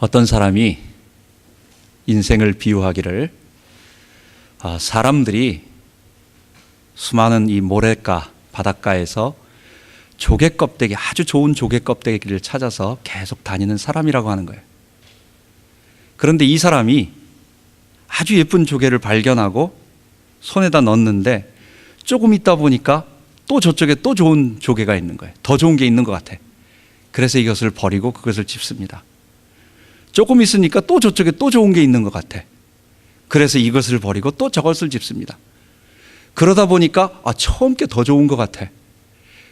어떤 사람이 인생을 비유하기를 사람들이 수많은 이 모래가 바닷가에서 조개 껍데기, 아주 좋은 조개 껍데기를 찾아서 계속 다니는 사람이라고 하는 거예요. 그런데 이 사람이 아주 예쁜 조개를 발견하고 손에다 넣었는데 조금 있다 보니까 또 저쪽에 또 좋은 조개가 있는 거예요. 더 좋은 게 있는 것 같아. 그래서 이것을 버리고 그것을 집습니다. 조금 있으니까 또 저쪽에 또 좋은 게 있는 것 같아. 그래서 이것을 버리고 또 저것을 집습니다. 그러다 보니까 처음 게 더 좋은 것 같아.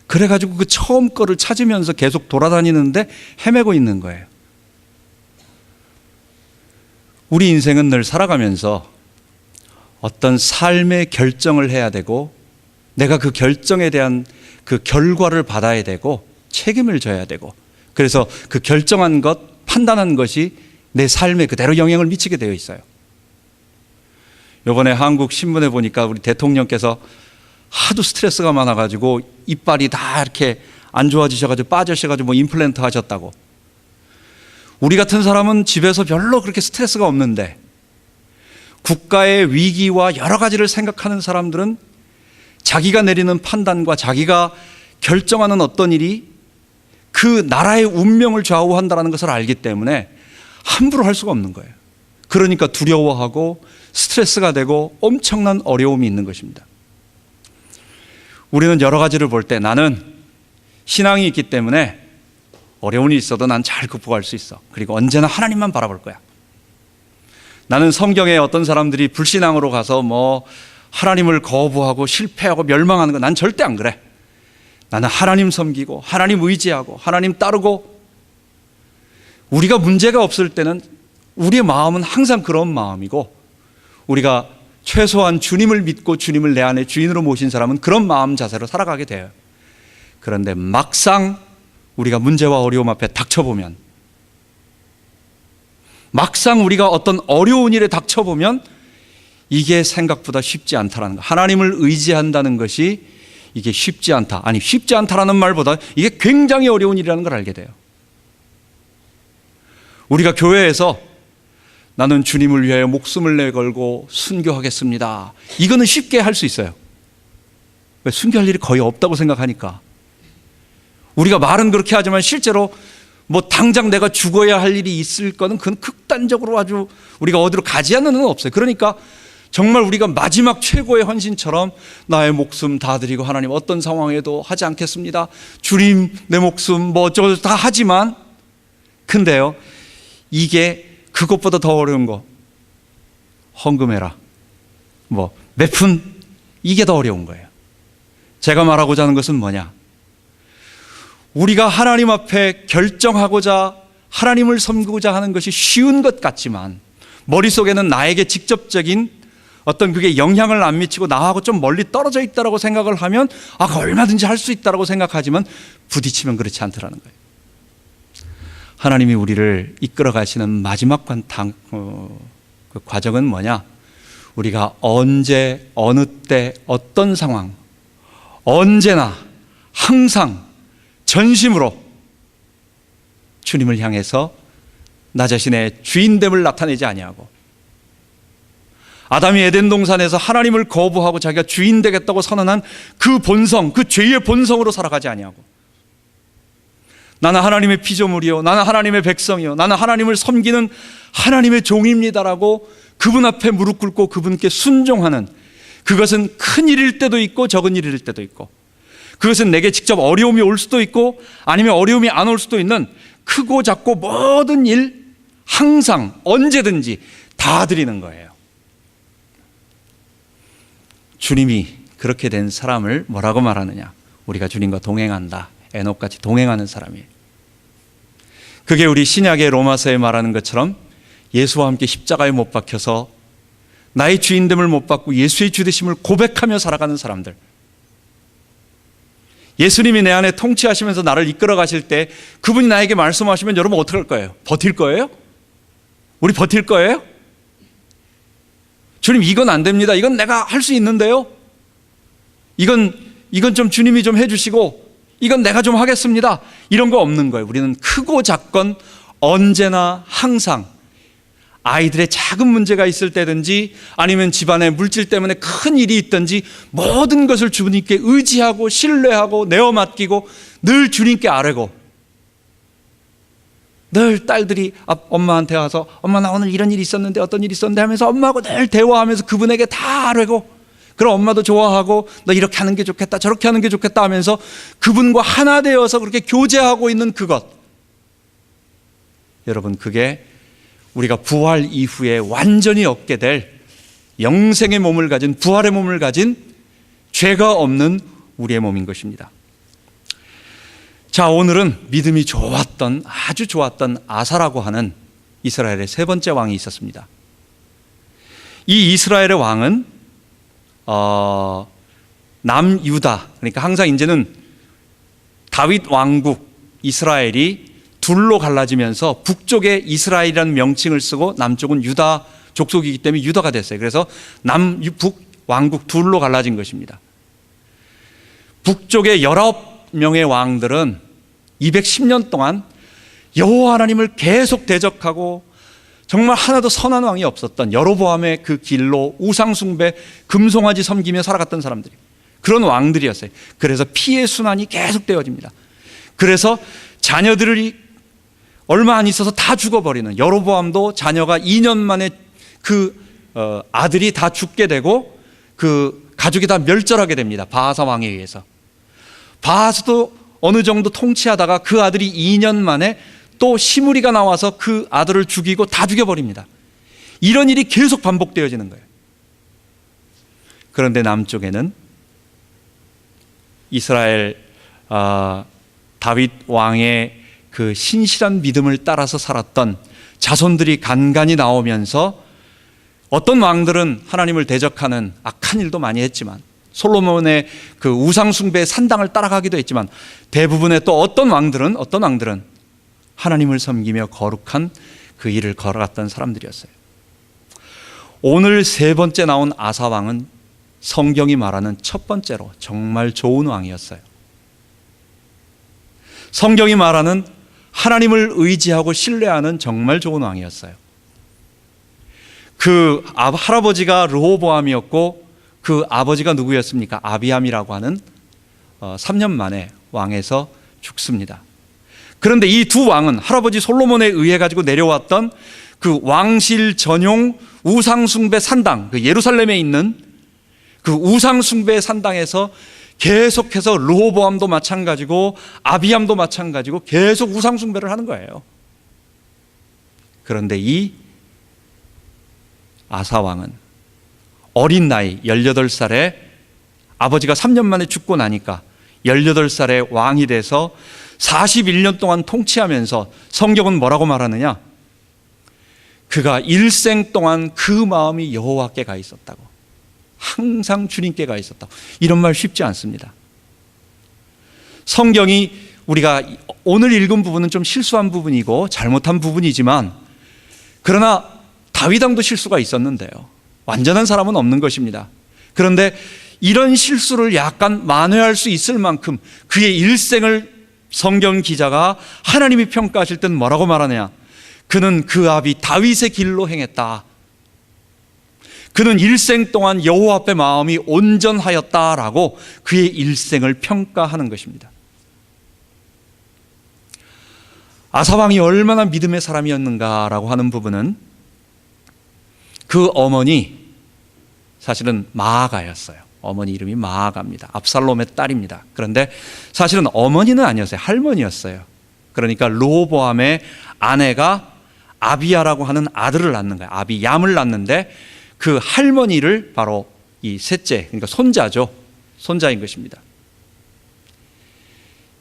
그래가지고 그 처음 거를 찾으면서 계속 돌아다니는데 헤매고 있는 거예요. 우리 인생은 늘 살아가면서 어떤 삶의 결정을 해야 되고 내가 그 결정에 대한 그 결과를 받아야 되고 책임을 져야 되고, 그래서 그 결정한 것, 판단한 것이 내 삶에 그대로 영향을 미치게 되어 있어요. 이번에 한국 신문에 보니까 우리 대통령께서 하도 스트레스가 많아가지고 이빨이 다 이렇게 안 좋아지셔가지고 빠져셔가지고 임플란트 하셨다고. 우리 같은 사람은 집에서 별로 그렇게 스트레스가 없는데 국가의 위기와 여러 가지를 생각하는 사람들은 자기가 내리는 판단과 자기가 결정하는 어떤 일이 그 나라의 운명을 좌우한다는 것을 알기 때문에 함부로 할 수가 없는 거예요. 그러니까 두려워하고 스트레스가 되고 엄청난 어려움이 있는 것입니다. 우리는 여러 가지를 볼 때 나는 신앙이 있기 때문에 어려운 일이 있어도 난 잘 극복할 수 있어. 그리고 언제나 하나님만 바라볼 거야. 나는 성경에 어떤 사람들이 불신앙으로 가서 하나님을 거부하고 실패하고 멸망하는 거 난 절대 안 그래. 나는 하나님 섬기고 하나님 의지하고 하나님 따르고, 우리가 문제가 없을 때는 우리의 마음은 항상 그런 마음이고, 우리가 최소한 주님을 믿고 주님을 내 안에 주인으로 모신 사람은 그런 마음 자세로 살아가게 돼요. 그런데 막상 우리가 문제와 어려움 앞에 닥쳐보면, 막상 우리가 어떤 어려운 일에 닥쳐보면 이게 생각보다 쉽지 않다라는 거, 하나님을 의지한다는 것이 이게 쉽지 않다, 아니 쉽지 않다라는 말보다 이게 굉장히 어려운 일이라는 걸 알게 돼요. 우리가 교회에서 나는 주님을 위하여 목숨을 내걸고 순교하겠습니다, 이거는 쉽게 할 수 있어요. 왜? 순교할 일이 거의 없다고 생각하니까. 우리가 말은 그렇게 하지만 실제로 당장 내가 죽어야 할 일이 있을 거는 그건 극단적으로 아주 우리가 어디로 가지 않는 건 없어요. 그러니까 정말 우리가 마지막 최고의 헌신처럼 나의 목숨 다 드리고 하나님 어떤 상황에도 하지 않겠습니다, 주님 내 목숨 어쩌고 다 하지만, 근데요 이게 그것보다 더 어려운 거, 헌금해라 몇 푼, 이게 더 어려운 거예요. 제가 말하고자 하는 것은 뭐냐, 우리가 하나님 앞에 결정하고자 하나님을 섬기고자 하는 것이 쉬운 것 같지만 머릿속에는 나에게 직접적인 어떤 그게 영향을 안 미치고 나하고 좀 멀리 떨어져 있다고 생각을 하면 얼마든지 할 수 있다고 생각하지만 부딪히면 그렇지 않더라는 거예요. 하나님이 우리를 이끌어 가시는 마지막 그 과정은 뭐냐, 우리가 언제 어느 때 어떤 상황 언제나 항상 전심으로 주님을 향해서 나 자신의 주인됨을 나타내지 아니하고, 아담이 에덴 동산에서 하나님을 거부하고 자기가 주인 되겠다고 선언한 그 본성, 그 죄의 본성으로 살아가지 아니하고, 나는 하나님의 피조물이요, 나는 하나님의 백성이요, 나는 하나님을 섬기는 하나님의 종입니다라고 그분 앞에 무릎 꿇고 그분께 순종하는, 그것은 큰 일일 때도 있고 적은 일일 때도 있고, 그것은 내게 직접 어려움이 올 수도 있고 아니면 어려움이 안 올 수도 있는 크고 작고 모든 일 항상 언제든지 다 드리는 거예요. 주님이 그렇게 된 사람을 뭐라고 말하느냐, 우리가 주님과 동행한다, 에녹같이 동행하는 사람이에요. 그게 우리 신약의 로마서에 말하는 것처럼 예수와 함께 십자가에 못 박혀서 나의 주인됨을 못 받고 예수의 주되심을 고백하며 살아가는 사람들, 예수님이 내 안에 통치하시면서 나를 이끌어 가실 때 그분이 나에게 말씀하시면 여러분 어떻게 할 거예요? 버틸 거예요? 우리 버틸 거예요? 주님 이건 안 됩니다, 이건 내가 할 수 있는데요, 이건 좀 주님이 좀 해주시고 이건 내가 좀 하겠습니다, 이런 거 없는 거예요. 우리는 크고 작건 언제나 항상 아이들의 작은 문제가 있을 때든지 아니면 집안의 물질 때문에 큰 일이 있든지 모든 것을 주님께 의지하고 신뢰하고 내어 맡기고 늘 주님께 아뢰고, 늘 딸들이 엄마한테 와서 엄마 나 오늘 이런 일이 있었는데 어떤 일이 있었는데 하면서 엄마하고 늘 대화하면서 그분에게 다 아뢰고, 그럼 엄마도 좋아하고 너 이렇게 하는 게 좋겠다 저렇게 하는 게 좋겠다 하면서 그분과 하나 되어서 그렇게 교제하고 있는 그것, 여러분 그게 우리가 부활 이후에 완전히 얻게 될 영생의 몸을 가진, 부활의 몸을 가진 죄가 없는 우리의 몸인 것입니다. 자, 오늘은 믿음이 좋았던, 아주 좋았던 아사라고 하는 이스라엘의 세 번째 왕이 있었습니다. 이 이스라엘의 왕은 남유다, 그러니까 항상 이제는 다윗 왕국 이스라엘이 둘로 갈라지면서 북쪽에 이스라엘이라는 명칭을 쓰고 남쪽은 유다 족속이기 때문에 유다가 됐어요. 그래서 남북 왕국 둘로 갈라진 것입니다. 북쪽의 19명의 왕들은 210년 동안 여호와 하나님을 계속 대적하고 정말 하나도 선한 왕이 없었던 여로보암의 그 길로 우상숭배, 금송아지 섬기며 살아갔던 사람들이, 그런 왕들이었어요. 그래서 피해 순환이 계속 되어집니다. 그래서 자녀들이 얼마 안 있어서 다 죽어버리는, 여로보암도 자녀가 2년 만에 그 아들이 다 죽게 되고 그 가족이 다 멸절하게 됩니다. 바하사 왕에 의해서. 바하사도 어느 정도 통치하다가 그 아들이 2년 만에 또 시므리가 나와서 그 아들을 죽이고 다 죽여버립니다. 이런 일이 계속 반복되어지는 거예요. 그런데 남쪽에는 이스라엘 다윗 왕의 그 신실한 믿음을 따라서 살았던 자손들이 간간히 나오면서 어떤 왕들은 하나님을 대적하는 악한 일도 많이 했지만, 솔로몬의 그 우상숭배의 산당을 따라가기도 했지만, 대부분의 또 어떤 왕들은 하나님을 섬기며 거룩한 그 일을 걸어갔던 사람들이었어요. 오늘 세 번째 나온 아사 왕은 성경이 말하는 첫 번째로 정말 좋은 왕이었어요. 성경이 말하는 하나님을 의지하고 신뢰하는 정말 좋은 왕이었어요. 그 할아버지가 르호보암이었고 그 아버지가 누구였습니까? 아비암이라고 하는 3년 만에 왕에서 죽습니다. 그런데 이 두 왕은 할아버지 솔로몬에 의해 가지고 내려왔던 그 왕실 전용 우상숭배 산당, 그 예루살렘에 있는 그 우상숭배 산당에서 계속해서 르호보암도 마찬가지고 아비암도 마찬가지고 계속 우상숭배를 하는 거예요. 그런데 이 아사 왕은 어린 나이 18살에 아버지가 3년 만에 죽고 나니까 18살에 왕이 돼서 41년 동안 통치하면서 성경은 뭐라고 말하느냐? 그가 일생 동안 그 마음이 여호와께 가 있었다고. 항상 주님께 가 있었다고. 이런 말 쉽지 않습니다. 성경이 우리가 오늘 읽은 부분은 좀 실수한 부분이고 잘못한 부분이지만, 그러나 다윗 왕도 실수가 있었는데요. 완전한 사람은 없는 것입니다. 그런데 이런 실수를 약간 만회할 수 있을 만큼 그의 일생을 성경 기자가 하나님이 평가하실 때는 뭐라고 말하느냐? 그는 그 아비 다윗의 길로 행했다. 그는 일생 동안 여호와 앞에 마음이 온전하였다라고 그의 일생을 평가하는 것입니다. 아사 왕이 얼마나 믿음의 사람이었는가라고 하는 부분은 그 어머니, 사실은 마아가였어요. 어머니 이름이 마아가입니다. 압살롬의 딸입니다. 그런데 사실은 어머니는 아니었어요. 할머니였어요. 그러니까 르호보암의 아내가 아비야라고 하는 아들을 낳는 거예요. 아비얌을 낳는데 그 할머니를 바로 이 셋째, 그러니까 손자죠. 손자인 것입니다.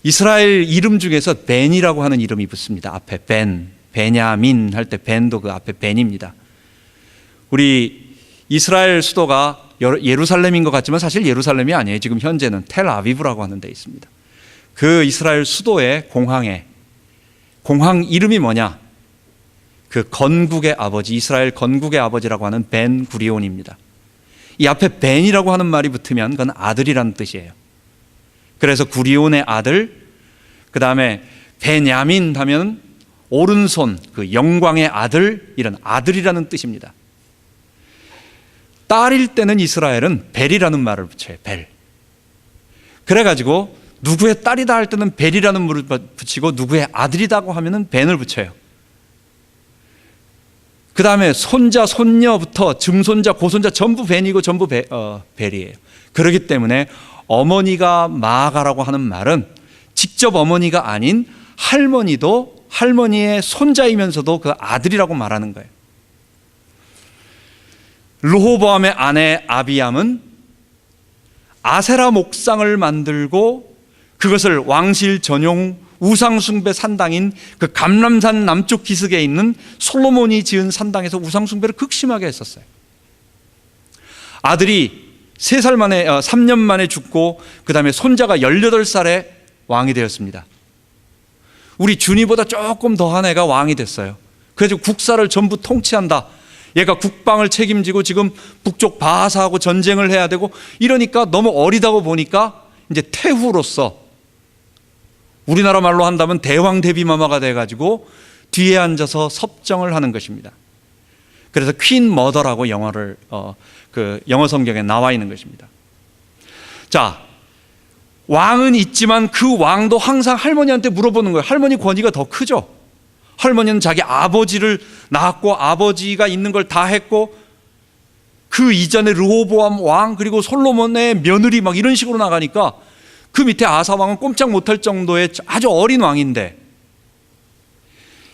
이스라엘 이름 중에서 벤이라고 하는 이름이 붙습니다. 앞에 벤, 베냐민 할 때 벤도 그 앞에 벤입니다. 우리 이스라엘 수도가 예루살렘인 것 같지만 사실 예루살렘이 아니에요. 지금 현재는 텔아비브라고 하는 데 있습니다. 그 이스라엘 수도의 공항 이름이 뭐냐? 그 건국의 아버지, 이스라엘 건국의 아버지라고 하는 벤 구리온입니다. 이 앞에 벤이라고 하는 말이 붙으면 그건 아들이라는 뜻이에요. 그래서 구리온의 아들, 그 다음에 베냐민 하면 오른손, 그 영광의 아들, 이런 아들이라는 뜻입니다. 딸일 때는 이스라엘은 벨이라는 말을 붙여요. 벨. 그래가지고 누구의 딸이다 할 때는 벨이라는 물을 붙이고 누구의 아들이다고 하면은 벤을 붙여요. 그 다음에 손자, 손녀부터 증손자, 고손자 전부 벤이고 전부 벨이에요. 그렇기 때문에 어머니가 마아가라고 하는 말은 직접 어머니가 아닌 할머니도 할머니의 손자이면서도 그 아들이라고 말하는 거예요. 르호보암의 아내 아비암은 아세라 목상을 만들고 그것을 왕실 전용 우상숭배 산당인 그 감람산 남쪽 기슭에 있는 솔로몬이 지은 산당에서 우상숭배를 극심하게 했었어요. 아들이 3년 만에 죽고 그 다음에 손자가 18살에 왕이 되었습니다. 우리 준이보다 조금 더한 애가 왕이 됐어요. 그래서 국사를 전부 통치한다. 얘가 국방을 책임지고 지금 북쪽 바하사하고 전쟁을 해야 되고 이러니까 너무 어리다고 보니까 이제 태후로서 우리나라 말로 한다면 대왕 대비마마가 돼가지고 뒤에 앉아서 섭정을 하는 것입니다. 그래서 퀸 머더라고 영어 성경에 나와 있는 것입니다. 자, 왕은 있지만 그 왕도 항상 할머니한테 물어보는 거예요. 할머니 권위가 더 크죠. 할머니는 자기 아버지를 낳았고 아버지가 있는 걸 다 했고 그 이전에 르호보암 왕 그리고 솔로몬의 며느리 막 이런 식으로 나가니까 그 밑에 아사 왕은 꼼짝 못할 정도의 아주 어린 왕인데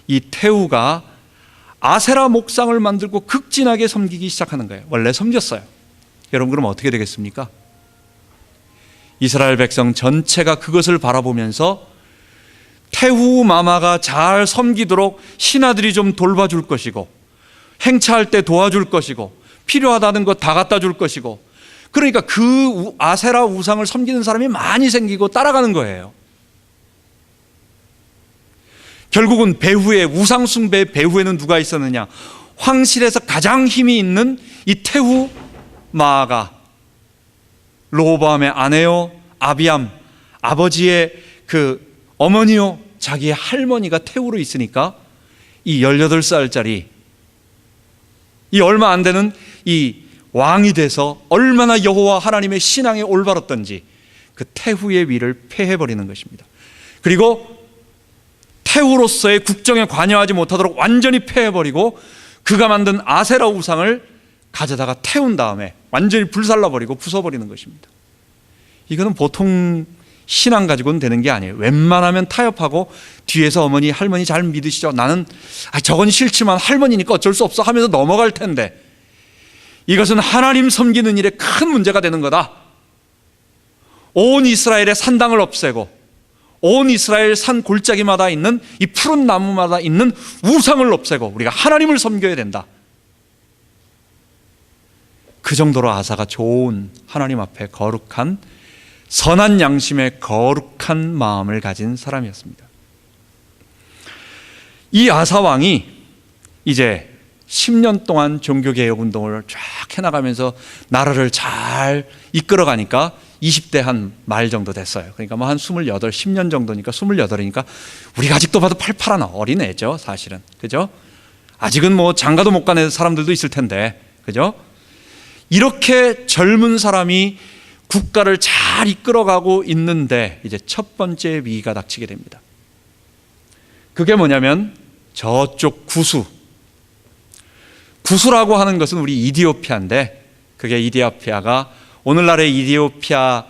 이 태후가 아세라 목상을 만들고 극진하게 섬기기 시작하는 거예요. 원래 섬겼어요. 여러분 그럼 어떻게 되겠습니까? 이스라엘 백성 전체가 그것을 바라보면서 태후 마마가 잘 섬기도록 신하들이 좀 돌봐줄 것이고 행차할 때 도와줄 것이고 필요하다는 것 다 갖다 줄 것이고 그러니까 그 아세라 우상을 섬기는 사람이 많이 생기고 따라가는 거예요. 결국은 배후에 우상 숭배의 배후에는 누가 있었느냐? 황실에서 가장 힘이 있는 이 태후 마아가 르호보암의 아내요 아비암 아버지의 그 어머니요 자기의 할머니가 태후로 있으니까 이 18살짜리 이 얼마 안 되는 이 왕이 돼서 얼마나 여호와 하나님의 신앙에 올바랐던지 그 태후의 위를 폐해버리는 것입니다. 그리고 태후로서의 국정에 관여하지 못하도록 완전히 폐해버리고 그가 만든 아세라 우상을 가져다가 태운 다음에 완전히 불살라버리고 부숴버리는 것입니다. 이거는 보통 신앙 가지고는 되는 게 아니에요. 웬만하면 타협하고 뒤에서 어머니 할머니 잘 믿으시죠. 나는 저건 싫지만 할머니니까 어쩔 수 없어 하면서 넘어갈 텐데 이것은 하나님 섬기는 일에 큰 문제가 되는 거다. 온 이스라엘의 산당을 없애고 온 이스라엘 산 골짜기마다 있는 이 푸른 나무마다 있는 우상을 없애고 우리가 하나님을 섬겨야 된다. 그 정도로 아사가 좋은 하나님 앞에 거룩한 선한 양심의 거룩한 마음을 가진 사람이었습니다. 이 아사 왕이 이제 10년 동안 종교개혁 운동을 쫙 해나가면서 나라를 잘 이끌어가니까 20대 한 말 정도 됐어요. 그러니까 뭐 한 28, 10년 정도니까 28이니까 우리가 아직도 봐도 팔팔한 어린애죠, 사실은. 그죠? 아직은 뭐 장가도 못 가는 사람들도 있을 텐데, 그죠? 이렇게 젊은 사람이 국가를 잘 이끌어가고 있는데 이제 첫 번째 위기가 닥치게 됩니다. 그게 뭐냐면 저쪽 구수라고 하는 것은 우리 이디오피아인데 그게 이디오피아가 오늘날의 이디오피아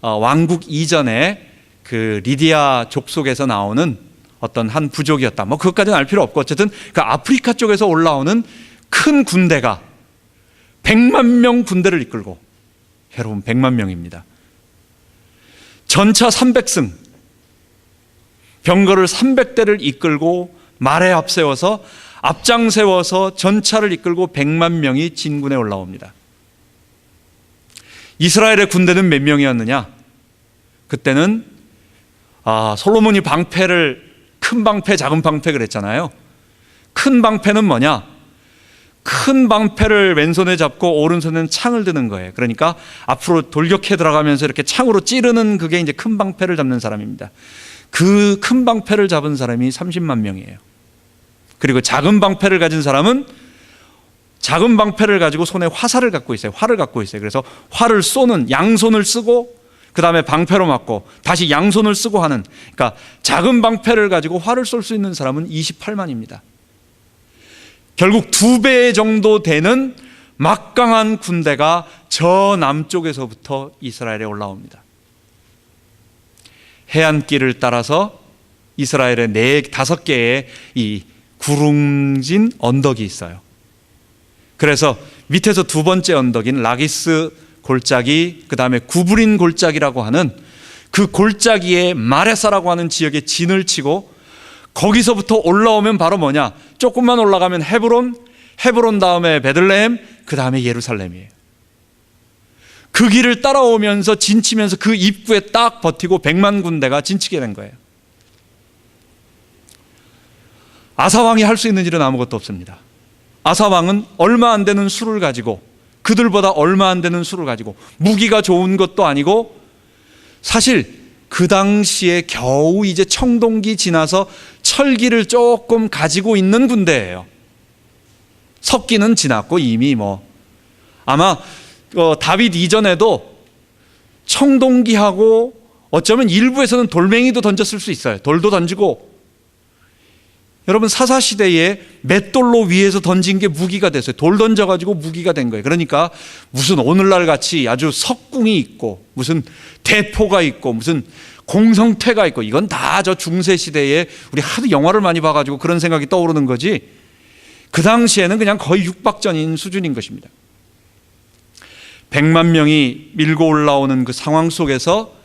왕국 이전에 그 리디아 족속에서 나오는 어떤 한 부족이었다. 뭐 그것까지는 알 필요 없고 어쨌든 그 아프리카 쪽에서 올라오는 큰 군대가 100만 명 군대를 이끌고 여러분 100만 명입니다. 전차 300승 병거를 300대를 이끌고 말에 앞세워서 앞장 세워서 전차를 이끌고 100만 명이 진군에 올라옵니다. 이스라엘의 군대는 몇 명이었느냐? 그때는 솔로몬이 방패를 큰 방패, 작은 방패 그랬잖아요. 큰 방패는 뭐냐? 큰 방패를 왼손에 잡고 오른손에는 창을 드는 거예요. 그러니까 앞으로 돌격해 들어가면서 이렇게 창으로 찌르는 그게 이제 큰 방패를 잡는 사람입니다. 그 큰 방패를 잡은 사람이 30만 명이에요. 그리고 작은 방패를 가진 사람은 작은 방패를 가지고 손에 화살을 갖고 있어요. 활을 갖고 있어요. 그래서 활을 쏘는, 양손을 쓰고 그 다음에 방패로 맞고 다시 양손을 쓰고 하는, 그러니까 작은 방패를 가지고 활을 쏠 수 있는 사람은 28만입니다. 결국 2배 정도 되는 막강한 군대가 저 남쪽에서부터 이스라엘에 올라옵니다. 해안길을 따라서 이스라엘에 5개의 이 구름진 언덕이 있어요. 그래서 밑에서 2번째 언덕인 라기스 골짜기, 그 다음에 구브린 골짜기라고 하는 그 골짜기에 마레사라고 하는 지역에 진을 치고 거기서부터 올라오면 바로 뭐냐? 조금만 올라가면 헤브론 다음에 베들레헴, 그 다음에 예루살렘이에요. 그 길을 따라오면서 진치면서 그 입구에 딱 버티고 100만 군대가 진치게 된 거예요. 아사왕이 할 수 있는 일은 아무것도 없습니다. 아사왕은 얼마 안 되는 수를 가지고, 그들보다 얼마 안 되는 수를 가지고, 무기가 좋은 것도 아니고, 사실 그 당시에 겨우 이제 청동기 지나서 철기를 조금 가지고 있는 군대예요. 석기는 지났고 이미 아마 다윗 이전에도 청동기하고 어쩌면 일부에서는 돌멩이도 던졌을 수 있어요. 돌도 던지고, 여러분 사사시대에 맷돌로 위에서 던진 게 무기가 됐어요. 돌 던져가지고 무기가 된 거예요. 그러니까 무슨 오늘날 같이 아주 석궁이 있고 무슨 대포가 있고 무슨 공성퇴가 있고, 이건 다 저 중세시대에 우리 하도 영화를 많이 봐가지고 그런 생각이 떠오르는 거지, 그 당시에는 그냥 거의 육박전인 수준인 것입니다. 100만 명이 밀고 올라오는 그 상황 속에서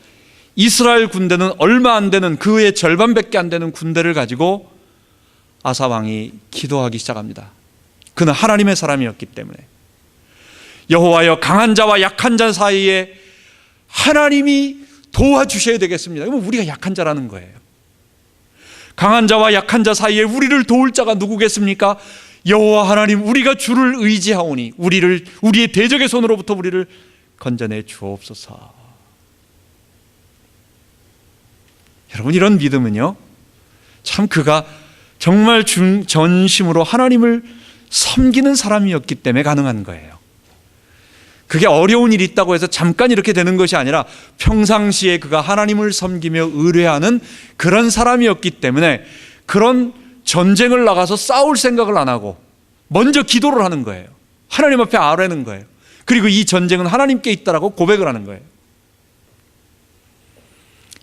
이스라엘 군대는 얼마 안 되는, 그의 절반밖에 안 되는 군대를 가지고 아사 왕이 기도하기 시작합니다. 그는 하나님의 사람이었기 때문에, 여호와여, 강한 자와 약한 자 사이에 하나님이 도와주셔야 되겠습니다. 이건 우리가 약한 자라는 거예요. 강한 자와 약한 자 사이에 우리를 도울 자가 누구겠습니까? 여호와 하나님, 우리가 주를 의지하오니 우리의 대적의 손으로부터 우리를 건져내 주옵소서. 여러분, 이런 믿음은요, 참 그가 정말 전심으로 하나님을 섬기는 사람이었기 때문에 가능한 거예요. 그게 어려운 일이 있다고 해서 잠깐 이렇게 되는 것이 아니라 평상시에 그가 하나님을 섬기며 의뢰하는 그런 사람이었기 때문에 그런 전쟁을 나가서 싸울 생각을 안 하고 먼저 기도를 하는 거예요. 하나님 앞에 아뢰는 거예요. 그리고 이 전쟁은 하나님께 있다라고 고백을 하는 거예요.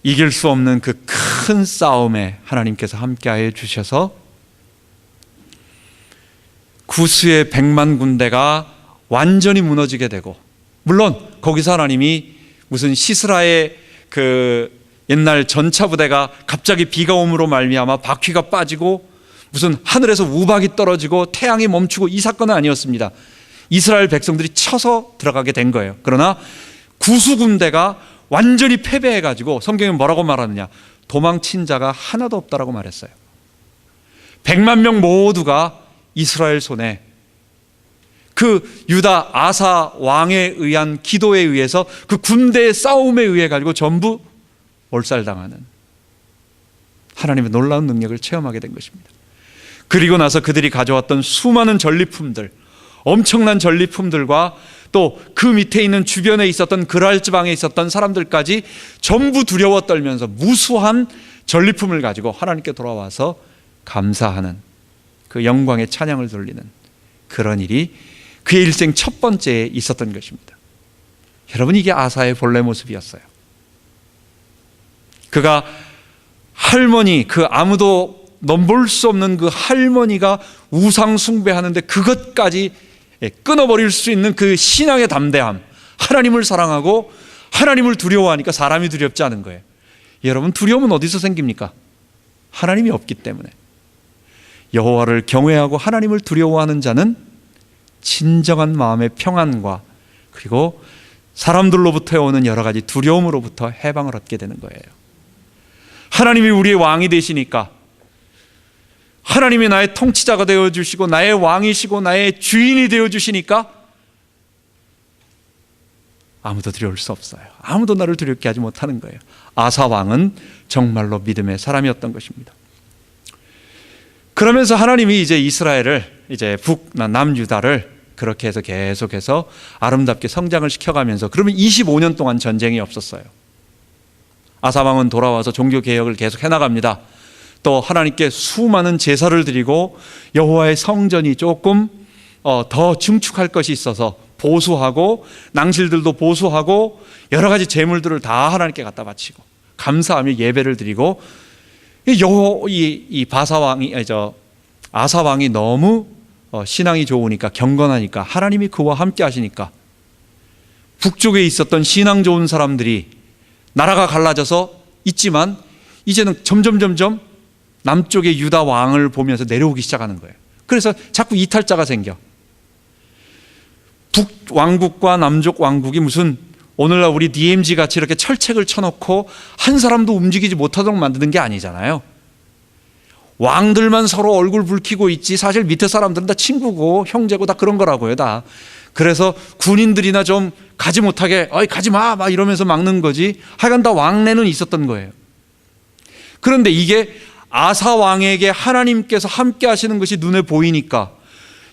이길 수 없는 그 큰 싸움에 하나님께서 함께하여 주셔서 구스의 100만 군대가 완전히 무너지게 되고, 물론 거기서 하나님이 무슨 시스라의 그 옛날 전차 부대가 갑자기 비가 오므로 말미암아 바퀴가 빠지고 무슨 하늘에서 우박이 떨어지고 태양이 멈추고 이 사건은 아니었습니다. 이스라엘 백성들이 쳐서 들어가게 된 거예요. 그러나 구스 군대가 완전히 패배해가지고 성경에 뭐라고 말하느냐, 도망친 자가 하나도 없다라고 말했어요. 100만 명 모두가 이스라엘 손에 그 유다 아사 왕에 의한 기도에 의해서 그 군대의 싸움에 의해 가지고 전부 몰살당하는 하나님의 놀라운 능력을 체험하게 된 것입니다. 그리고 나서 그들이 가져왔던 수많은 전리품들, 엄청난 전리품들과 또 그 밑에 있는 주변에 있었던 그랄 지방에 있었던 사람들까지 전부 두려워 떨면서 무수한 전리품을 가지고 하나님께 돌아와서 감사하는, 그 영광의 찬양을 돌리는 그런 일이 그의 일생 첫 번째에 있었던 것입니다. 여러분, 이게 아사의 본래 모습이었어요. 그가 할머니, 그 아무도 넘볼 수 없는 그 할머니가 우상 숭배하는데 그것까지 끊어버릴 수 있는 그 신앙의 담대함, 하나님을 사랑하고 하나님을 두려워하니까 사람이 두렵지 않은 거예요. 여러분, 두려움은 어디서 생깁니까? 하나님이 없기 때문에. 여호와를 경외하고 하나님을 두려워하는 자는 진정한 마음의 평안과 그리고 사람들로부터 오는 여러 가지 두려움으로부터 해방을 얻게 되는 거예요. 하나님이 우리의 왕이 되시니까, 하나님이 나의 통치자가 되어주시고 나의 왕이시고 나의 주인이 되어주시니까 아무도 두려울 수 없어요. 아무도 나를 두렵게 하지 못하는 거예요. 아사 왕은 정말로 믿음의 사람이었던 것입니다. 그러면서 하나님이 이제 이스라엘을 이제 남유다를 그렇게 해서 계속해서 아름답게 성장을 시켜가면서, 그러면 25년 동안 전쟁이 없었어요. 아사 왕은 돌아와서 종교 개혁을 계속 해나갑니다. 또 하나님께 수많은 제사를 드리고 여호와의 성전이 조금 더 증축할 것이 있어서 보수하고 낭실들도 보수하고 여러 가지 제물들을 다 하나님께 갖다 바치고 감사하며 예배를 드리고, 이 아사 왕이 너무 신앙이 좋으니까, 경건하니까, 하나님이 그와 함께 하시니까 북쪽에 있었던 신앙 좋은 사람들이 나라가 갈라져서 있지만 이제는 점점 남쪽의 유다 왕을 보면서 내려오기 시작하는 거예요. 그래서 자꾸 이탈자가 생겨. 북왕국과 남쪽 왕국이 무슨 오늘날 우리 DMZ 같이 이렇게 철책을 쳐놓고 한 사람도 움직이지 못하도록 만드는 게 아니잖아요. 왕들만 서로 얼굴 붉히고 있지 사실 밑에 사람들은 다 친구고 형제고 다 그런 거라고요, 다. 그래서 군인들이나 좀 가지 못하게 가지 마 막 이러면서 막는 거지, 하여간 다 왕래는 있었던 거예요. 그런데 이게 아사 왕에게 하나님께서 함께 하시는 것이 눈에 보이니까,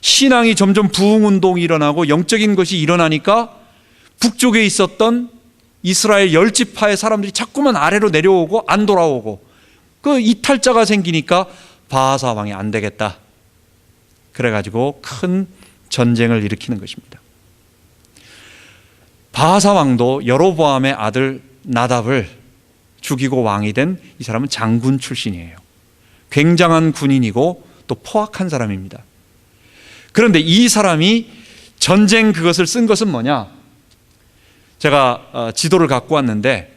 신앙이 점점 부흥운동이 일어나고 영적인 것이 일어나니까 북쪽에 있었던 이스라엘 10지파의 사람들이 자꾸만 아래로 내려오고 안 돌아오고, 그 이탈자가 생기니까 바하사 왕이 안 되겠다, 그래가지고 큰 전쟁을 일으키는 것입니다. 바하사 왕도 여로보암의 아들 나답을 죽이고 왕이 된 이 사람은 장군 출신이에요. 굉장한 군인이고 또 포악한 사람입니다. 그런데 이 사람이 전쟁 그것을 쓴 것은 뭐냐? 제가 지도를 갖고 왔는데,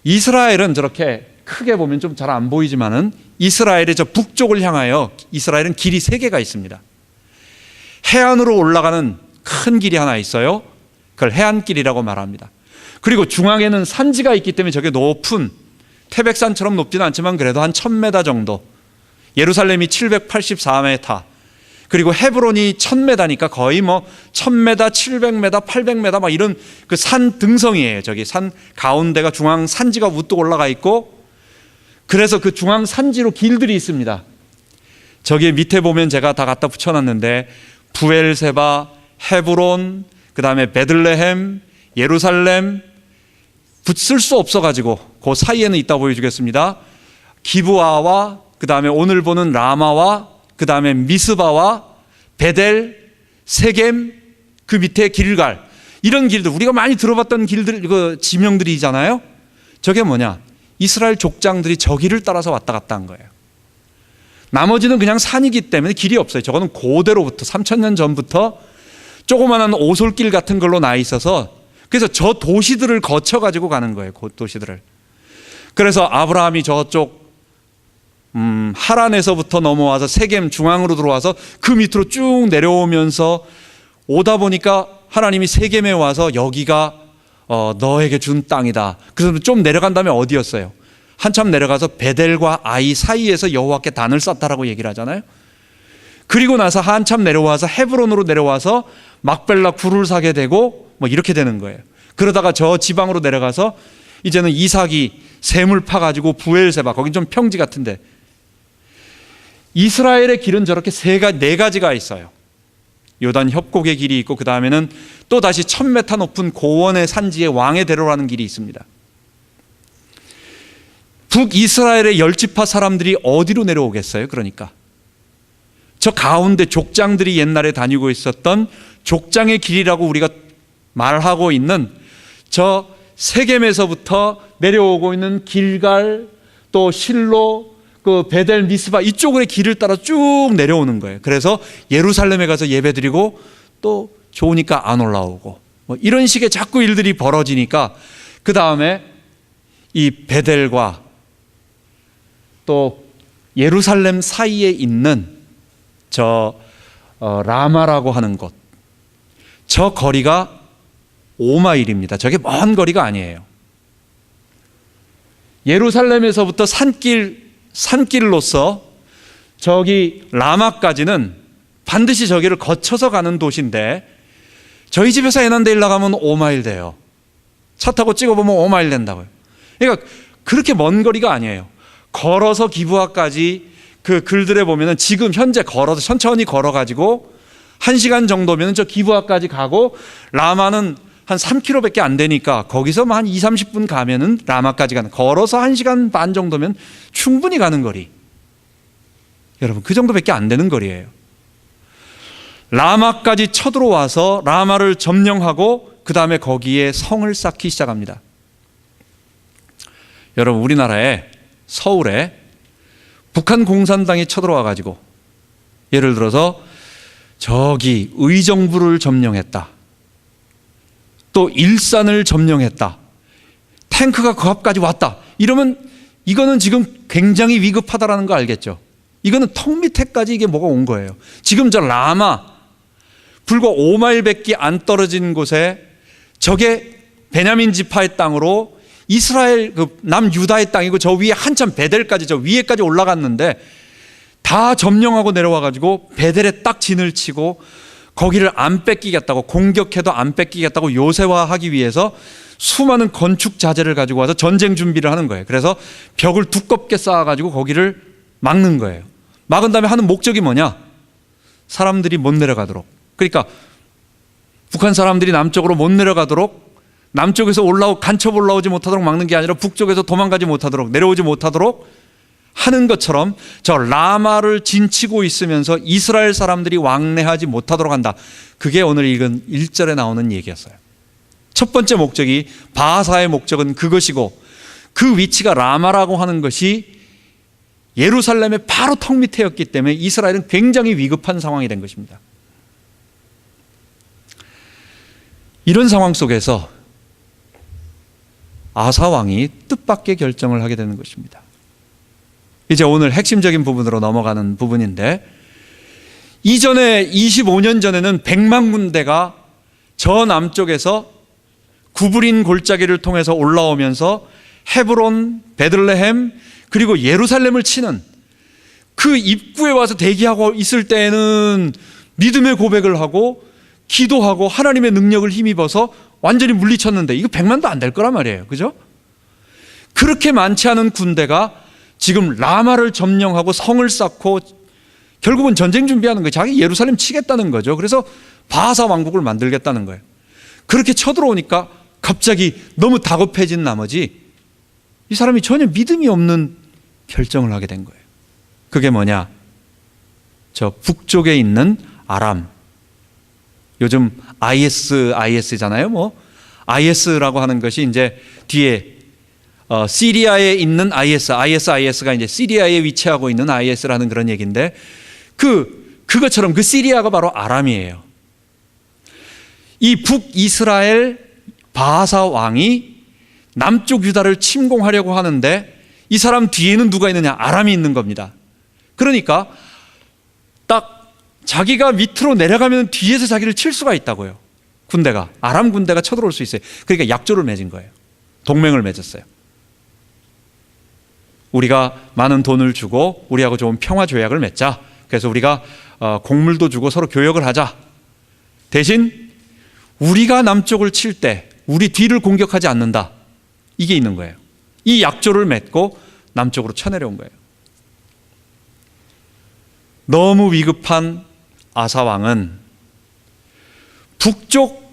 이스라엘은 저렇게 크게 보면 좀 잘 안 보이지만은 이스라엘의 저 북쪽을 향하여 이스라엘은 길이 3개가 있습니다. 해안으로 올라가는 큰 길이 하나 있어요. 그걸 해안길이라고 말합니다. 그리고 중앙에는 산지가 있기 때문에 저게 높은, 태백산처럼 높지는 않지만 그래도 한 1000m 정도, 예루살렘이 784m, 그리고 헤브론이 1000m니까 거의 1000m, 700m, 800m 막 이런 그 산 등성이에요. 저기 산 가운데가 중앙 산지가 우뚝 올라가 있고, 그래서 그 중앙 산지로 길들이 있습니다. 저기 밑에 보면 제가 다 갖다 붙여놨는데, 부엘세바, 헤브론, 그 다음에 베들레헴, 예루살렘, 붙을 수 없어가지고 그 사이에는 있다 보여주겠습니다. 기브아와 그 다음에 오늘 보는 라마와 그 다음에 미스바와 베델, 세겜, 그 밑에 길갈, 이런 길들, 우리가 많이 들어봤던 길들, 그 지명들이잖아요. 저게 뭐냐? 이스라엘 족장들이 저 길을 따라서 왔다 갔다 한 거예요. 나머지는 그냥 산이기 때문에 길이 없어요. 저거는 고대로부터 3000년 전부터 조그마한 오솔길 같은 걸로 나 있어서, 그래서 저 도시들을 거쳐 가지고 가는 거예요. 그 도시들을. 그래서 아브라함이 저쪽 하란에서부터 넘어와서 세겜 중앙으로 들어와서 그 밑으로 쭉 내려오면서 오다 보니까 하나님이 세겜에 와서 여기가 너에게 준 땅이다. 그래서 좀 내려간 다음에 어디였어요? 한참 내려가서 베델과 아이 사이에서 여호와께 단을 쌓다라고 얘기를 하잖아요. 그리고 나서 한참 내려와서 헤브론으로 내려와서 막벨라 굴을 사게 되고 뭐 이렇게 되는 거예요. 그러다가 저 지방으로 내려가서 이제는 이삭이 샘을 파가지고 부엘세바, 거긴 좀 평지 같은데, 이스라엘의 길은 저렇게 4가지가 있어요. 요단 협곡의 길이 있고, 그 다음에는 또 다시 1000m 높은 고원의 산지에 왕의 대로라는 길이 있습니다. 북이스라엘의 10지파 사람들이 어디로 내려오겠어요? 그러니까 저 가운데 족장들이 옛날에 다니고 있었던 족장의 길이라고 우리가 말하고 있는 저 세겜에서부터 내려오고 있는 길갈, 또 실로, 그 베델, 미스바, 이쪽의 길을 따라 쭉 내려오는 거예요. 그래서 예루살렘에 가서 예배드리고 또 좋으니까 안 올라오고 뭐 이런 식의 자꾸 일들이 벌어지니까, 그 다음에 이 베델과 또 예루살렘 사이에 있는 저 라마라고 하는 곳, 저 거리가 5마일입니다. 저게 먼 거리가 아니에요. 예루살렘에서부터 산길로서 저기 라마까지는 반드시 저기를 거쳐서 가는 도시인데, 저희 집에서 에난데일 나가면 5마일 돼요. 차 타고 찍어보면 5마일 된다고요. 그러니까 그렇게 먼 거리가 아니에요. 걸어서 기브아까지 그 글들에 보면은 지금 현재 걸어서 천천히 걸어가지고 1시간 정도면 저 기브아까지 가고 라마는 한 3km밖에 안 되니까 거기서 한 2, 30분 가면은 라마까지 가는, 걸어서 1시간 반 정도면 충분히 가는 거리. 여러분, 그 정도밖에 안 되는 거리예요. 라마까지 쳐들어와서 라마를 점령하고 그 다음에 거기에 성을 쌓기 시작합니다. 여러분, 우리나라에 서울에 북한 공산당이 쳐들어와 가지고 예를 들어서 저기 의정부를 점령했다, 또 일산을 점령했다, 탱크가 그 앞까지 왔다, 이러면 이거는 지금 굉장히 위급하다라는 거 알겠죠? 이거는 턱 밑에까지 이게 뭐가 온 거예요. 지금 저 라마 불과 5마일밖에 안 떨어진 곳에 저게 베냐민 지파의 땅으로 이스라엘 그 남유다의 땅이고 저 위에 한참 베델까지 저 위에까지 올라갔는데 다 점령하고 내려와 가지고 베델에 딱 진을 치고 거기를 안 뺏기겠다고, 공격해도 안 뺏기겠다고 요새화하기 위해서 수많은 건축 자재를 가지고 와서 전쟁 준비를 하는 거예요. 그래서 벽을 두껍게 쌓아 가지고 거기를 막는 거예요. 막은 다음에 하는 목적이 뭐냐? 사람들이 못 내려가도록. 그러니까 북한 사람들이 남쪽으로 못 내려가도록, 남쪽에서 간첩 올라오지 못하도록 막는 게 아니라 북쪽에서 도망가지 못하도록, 내려오지 못하도록 하는 것처럼 저 라마를 진치고 있으면서 이스라엘 사람들이 왕래하지 못하도록 한다. 그게 오늘 읽은 1절에 나오는 얘기였어요. 첫 번째 목적이, 바하사의 목적은 그것이고, 그 위치가 라마라고 하는 것이 예루살렘의 바로 턱 밑에였기 때문에 이스라엘은 굉장히 위급한 상황이 된 것입니다. 이런 상황 속에서 아사 왕이 뜻밖의 결정을 하게 되는 것입니다. 이제 오늘 핵심적인 부분으로 넘어가는 부분인데, 이전에 25년 전에는 100만 군대가 저 남쪽에서 구브린 골짜기를 통해서 올라오면서 헤브론, 베들레헴, 그리고 예루살렘을 치는, 그 입구에 와서 대기하고 있을 때에는 믿음의 고백을 하고 기도하고 하나님의 능력을 힘입어서 완전히 물리쳤는데 이거 100만도 안 될 거란 말이에요. 그죠? 그렇게 많지 않은 군대가 지금 라마를 점령하고 성을 쌓고 결국은 전쟁 준비하는 거예요. 자기 예루살렘 치겠다는 거죠. 그래서 바하사 왕국을 만들겠다는 거예요. 그렇게 쳐들어오니까 갑자기 너무 다급해진 나머지 이 사람이 전혀 믿음이 없는 결정을 하게 된 거예요. 그게 뭐냐? 저 북쪽에 있는 아람, 요즘 IS잖아요. 뭐 IS라고 하는 것이 이제 뒤에 시리아에 있는 IS가 이제 시리아에 위치하고 있는 IS라는 그런 얘기인데, 그것처럼 그 시리아가 바로 아람이에요. 이 북이스라엘 바하사 왕이 남쪽 유다를 침공하려고 하는데 이 사람 뒤에는 누가 있느냐? 아람이 있는 겁니다. 그러니까 딱 자기가 밑으로 내려가면 뒤에서 자기를 칠 수가 있다고요. 군대가, 아람 군대가 쳐들어올 수 있어요. 그러니까 약조를 맺은 거예요. 동맹을 맺었어요. 우리가 많은 돈을 주고 우리하고 좋은 평화 조약을 맺자. 그래서 우리가 곡물도 주고 서로 교역을 하자. 대신 우리가 남쪽을 칠 때 우리 뒤를 공격하지 않는다. 이게 있는 거예요. 이 약조를 맺고 남쪽으로 쳐내려온 거예요. 너무 위급한 아사 왕은 북쪽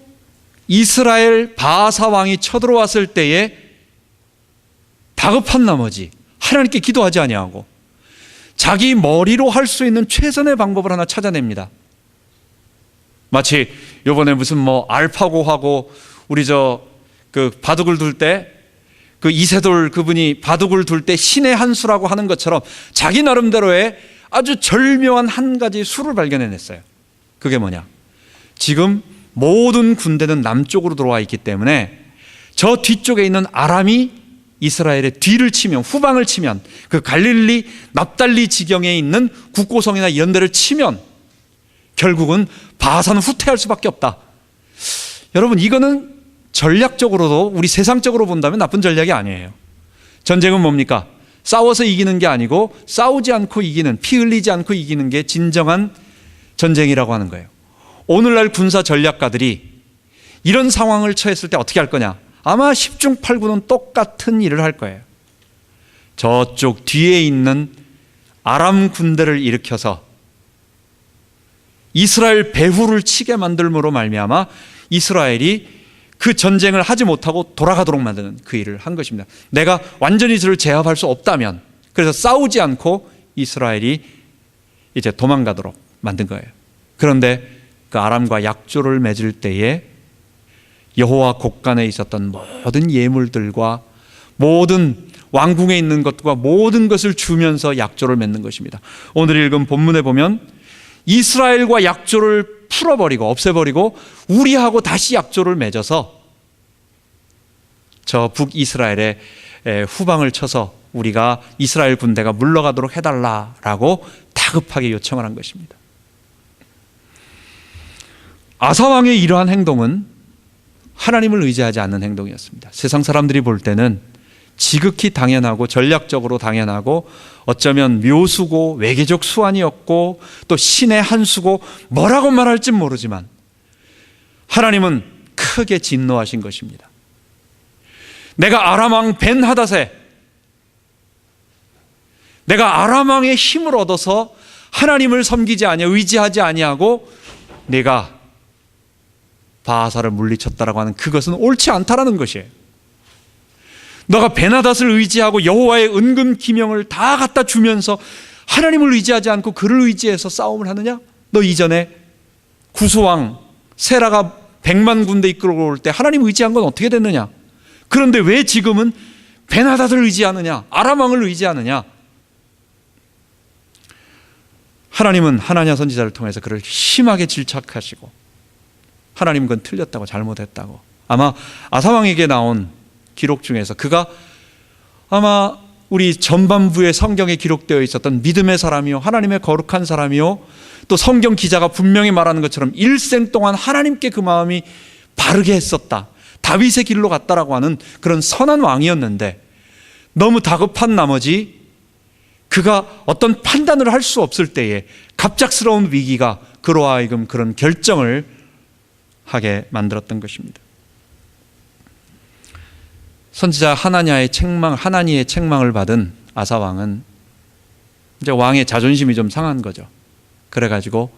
이스라엘 바하사 왕이 쳐들어왔을 때에 다급한 나머지 하나님께 기도하지 아니하고 자기 머리로 할 수 있는 최선의 방법을 하나 찾아냅니다. 마치 요번에 무슨 뭐 알파고하고 우리 그 바둑을 둘 때 그 이세돌 그분이 바둑을 둘 때 신의 한 수라고 하는 것처럼 자기 나름대로의 아주 절묘한 한 가지 수를 발견해냈어요. 그게 뭐냐? 지금 모든 군대는 남쪽으로 들어와 있기 때문에 저 뒤쪽에 있는 아람이 이스라엘의 뒤를 치면, 후방을 치면, 그 갈릴리 납달리 지경에 있는 국고성이나 이런 데를 치면 결국은 바하사는 후퇴할 수밖에 없다. 여러분, 이거는 전략적으로도 우리 세상적으로 본다면 나쁜 전략이 아니에요. 전쟁은 뭡니까? 싸워서 이기는 게 아니고 싸우지 않고 이기는, 피 흘리지 않고 이기는 게 진정한 전쟁이라고 하는 거예요. 오늘날 군사 전략가들이 이런 상황을 처했을 때 어떻게 할 거냐? 아마 10중 8구는 똑같은 일을 할 거예요. 저쪽 뒤에 있는 아람 군대를 일으켜서 이스라엘 배후를 치게 만들므로 말미암아 이스라엘이 그 전쟁을 하지 못하고 돌아가도록 만드는 그 일을 한 것입니다. 내가 완전히 저를 제압할 수 없다면, 그래서 싸우지 않고 이스라엘이 이제 도망가도록 만든 거예요. 그런데 그 아람과 약조를 맺을 때에 여호와 곳간에 있었던 모든 예물들과 모든 왕궁에 있는 것과 모든 것을 주면서 약조를 맺는 것입니다. 오늘 읽은 본문에 보면 이스라엘과 약조를 풀어버리고 없애버리고 우리하고 다시 약조를 맺어서 저 북이스라엘의 후방을 쳐서 우리가 이스라엘 군대가 물러가도록 해달라라고 다급하게 요청을 한 것입니다. 아사 왕의 이러한 행동은 하나님을 의지하지 않는 행동이었습니다. 세상 사람들이 볼 때는 지극히 당연하고 전략적으로 당연하고 어쩌면 묘수고 외계적 수완이었고 또 신의 한 수고 뭐라고 말할지 모르지만 하나님은 크게 진노하신 것입니다. 내가 아람 왕 벤하닷에 내가 아람 왕의 힘을 얻어서 하나님을 섬기지 아니하 의지하지 아니하고 내가 바하사를 물리쳤다라고 하는 그것은 옳지 않다라는 것이에요. 너가 벤하닷을 의지하고 여호와의 은금 기명을 다 갖다 주면서 하나님을 의지하지 않고 그를 의지해서 싸움을 하느냐? 너 이전에 구스왕 세라가 100만 군대 이끌어 올 때 하나님 의지한 건 어떻게 됐느냐? 그런데 왜 지금은 벤하닷을 의지하느냐? 아람 왕을 의지하느냐? 하나님은 하나냐 선지자를 통해서 그를 심하게 질책하시고 하나님 그건 틀렸다고 잘못했다고. 아마 아사 왕에게 나온 기록 중에서 그가 아마 우리 전반부의 성경에 기록되어 있었던 믿음의 사람이요 하나님의 거룩한 사람이요 또 성경 기자가 분명히 말하는 것처럼 일생 동안 하나님께 그 마음이 바르게 했었다, 다윗의 길로 갔다라고 하는 그런 선한 왕이었는데 너무 다급한 나머지 그가 어떤 판단을 할 수 없을 때에 갑작스러운 위기가 그로 하여금 그런 결정을 하게 만들었던 것입니다. 선지자 하나니의 책망을 받은 아사 왕은 이제 왕의 자존심이 좀 상한 거죠. 그래가지고